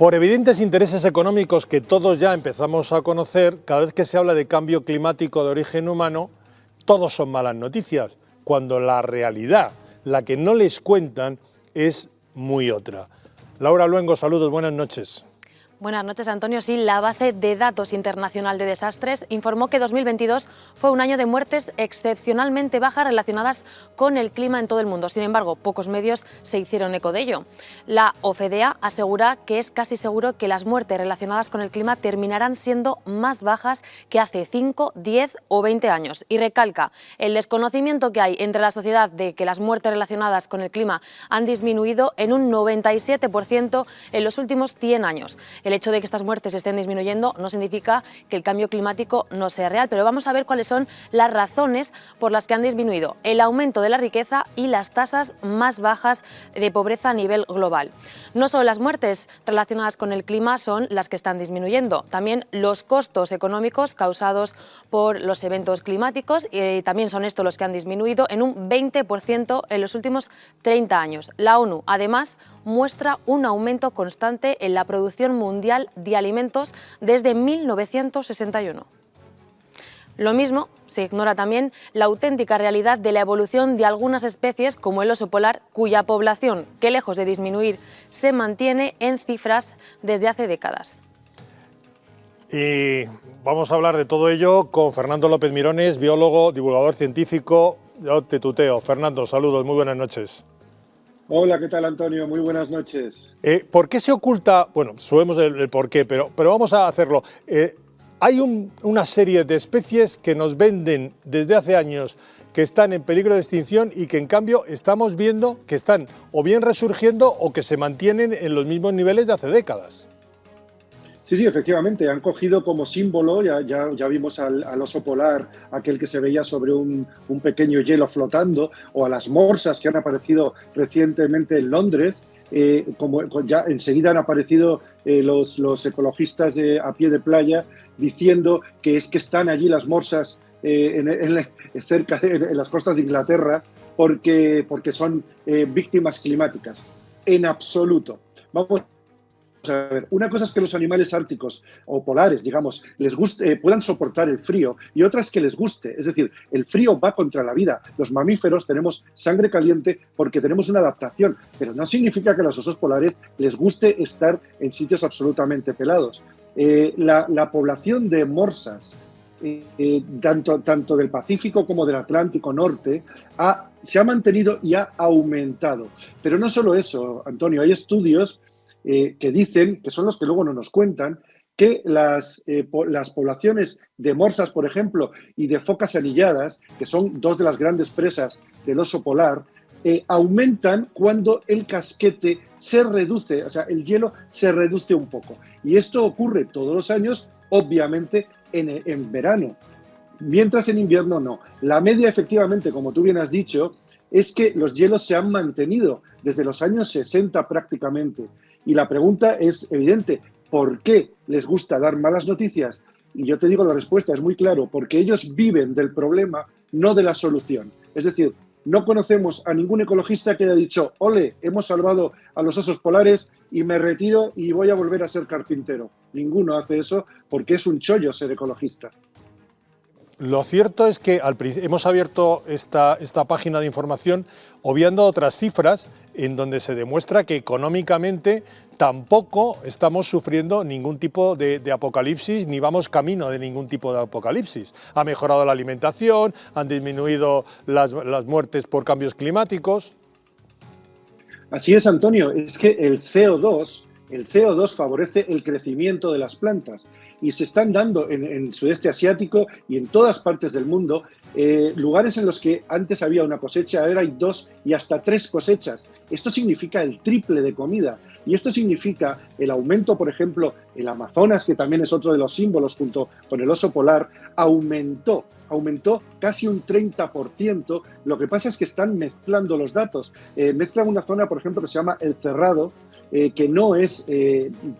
Por evidentes intereses económicos que todos ya empezamos a conocer, cada vez que se habla de cambio climático de origen humano, todos son malas noticias, cuando la realidad, la que no les cuentan, es muy otra. Laura Luengo, saludos, buenas noches. Buenas noches, Antonio. Sí, la base de datos internacional de desastres informó que 2022 fue un año de muertes excepcionalmente bajas relacionadas con el clima en todo el mundo. Sin embargo, pocos medios se hicieron eco de ello. La OCDE asegura que es casi seguro que las muertes relacionadas con el clima terminarán siendo más bajas que hace 5, 10 o 20 años. Y recalca el desconocimiento que hay entre la sociedad de que las muertes relacionadas con el clima han disminuido en un 97% en los últimos 100 años. El hecho de que estas muertes estén disminuyendo no significa que el cambio climático no sea real, pero vamos a ver cuáles son las razones por las que han disminuido el aumento de la riqueza y las tasas más bajas de pobreza a nivel global. No solo las muertes relacionadas con el clima son las que están disminuyendo, también los costos económicos causados por los eventos climáticos también son estos los que han disminuido en un 20% en los últimos 30 años. La ONU, además, muestra un aumento constante en la producción mundial de alimentos desde 1961. Lo mismo se ignora también la auténtica realidad de la evolución de algunas especies como el oso polar, cuya población, que lejos de disminuir, se mantiene en cifras desde hace décadas. Y vamos a hablar de todo ello con Fernando López Mirones, biólogo, divulgador científico. Yo te tuteo. Fernando, saludos, muy buenas noches. Hola, ¿qué tal, Antonio? Muy buenas noches. ¿Por qué se oculta? Bueno, sabemos el por qué, pero vamos a hacerlo. Hay una serie de especies que nos venden desde hace años que están en peligro de extinción y que en cambio estamos viendo que están o bien resurgiendo o que se mantienen en los mismos niveles de hace décadas. Sí, efectivamente, han cogido como símbolo, ya vimos al oso polar, aquel que se veía sobre un pequeño hielo flotando, o a las morsas que han aparecido recientemente en Londres, ya enseguida han aparecido los ecologistas a pie de playa diciendo que es que están allí las morsas cerca en las costas de Inglaterra porque son víctimas climáticas. En absoluto. Vamos a ver, una cosa es que los animales árticos o polares, digamos, les guste, puedan soportar el frío, y otra es que les guste. Es decir, el frío va contra la vida. Los mamíferos tenemos sangre caliente porque tenemos una adaptación, pero no significa que a los osos polares les guste estar en sitios absolutamente pelados. La población de morsas, tanto del Pacífico como del Atlántico Norte, se ha mantenido y ha aumentado. Pero no solo eso, Antonio, hay estudios que dicen, que son los que luego no nos cuentan, que las poblaciones de morsas, por ejemplo, y de focas anilladas, que son dos de las grandes presas del oso polar, aumentan cuando el casquete se reduce, o sea, el hielo se reduce un poco. Y esto ocurre todos los años, obviamente, en verano, mientras en invierno no. La media, efectivamente, como tú bien has dicho, es que los hielos se han mantenido desde los años 60 prácticamente. Y la pregunta es evidente, ¿por qué les gusta dar malas noticias? Y yo te digo la respuesta, es muy claro, porque ellos viven del problema, no de la solución. Es decir, no conocemos a ningún ecologista que haya dicho, ole, hemos salvado a los osos polares y me retiro y voy a volver a ser carpintero. Ninguno hace eso porque es un chollo ser ecologista. Lo cierto es que hemos abierto esta página de información obviando otras cifras en donde se demuestra que económicamente tampoco estamos sufriendo ningún tipo de apocalipsis ni vamos camino de ningún tipo de apocalipsis. Ha mejorado la alimentación, han disminuido las muertes por cambios climáticos. Así es, Antonio, es que el CO2 favorece el crecimiento de las plantas y se están dando en el sudeste asiático y en todas partes del mundo lugares en los que antes había una cosecha, ahora hay 2 y hasta 3 cosechas. Esto significa el triple de comida y esto significa el aumento, por ejemplo, el Amazonas, que también es otro de los símbolos junto con el oso polar, aumentó casi un 30%. Lo que pasa es que están mezclando los datos. Mezclan una zona, por ejemplo, que se llama El Cerrado, que no es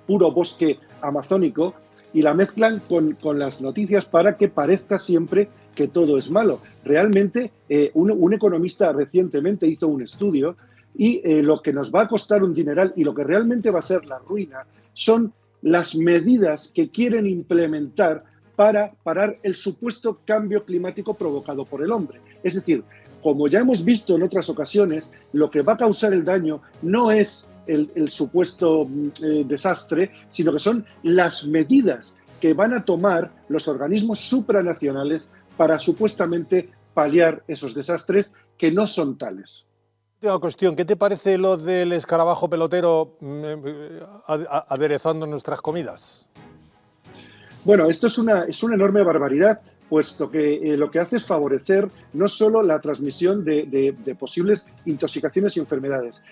puro bosque amazónico, y la mezclan con las noticias para que parezca siempre que todo es malo. Realmente, un economista recientemente hizo un estudio y lo que nos va a costar un dineral y lo que realmente va a ser la ruina son las medidas que quieren implementar para parar el supuesto cambio climático provocado por el hombre. Es decir, como ya hemos visto en otras ocasiones, lo que va a causar el daño no es el supuesto desastre, sino que son las medidas que van a tomar los organismos supranacionales para supuestamente paliar esos desastres que no son tales. Última cuestión, ¿qué te parece lo del escarabajo pelotero aderezando nuestras comidas? Bueno, esto es una enorme barbaridad, puesto que lo que hace es favorecer no solo la transmisión de posibles intoxicaciones y enfermedades.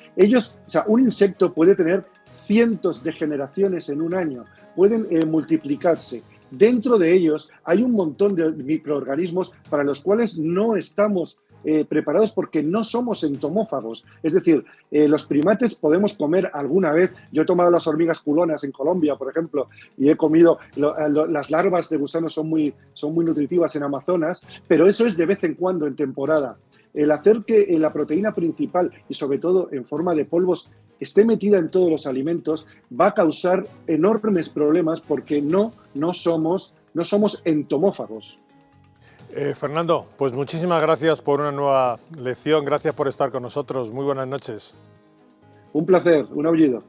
Un insecto puede tener cientos de generaciones en un año, pueden multiplicarse. Dentro de ellos hay un montón de microorganismos para los cuales no estamos preparados porque no somos entomófagos. Es decir, los primates podemos comer alguna vez. Yo he tomado las hormigas culonas en Colombia, por ejemplo, y he comido, las larvas de gusanos son muy nutritivas en Amazonas, pero eso es de vez en cuando, en temporada. El hacer que la proteína principal, y sobre todo en forma de polvos, esté metida en todos los alimentos, va a causar enormes problemas porque no somos entomófagos. Fernando, pues muchísimas gracias por una nueva lección, gracias por estar con nosotros, muy buenas noches. Un placer, un aullido.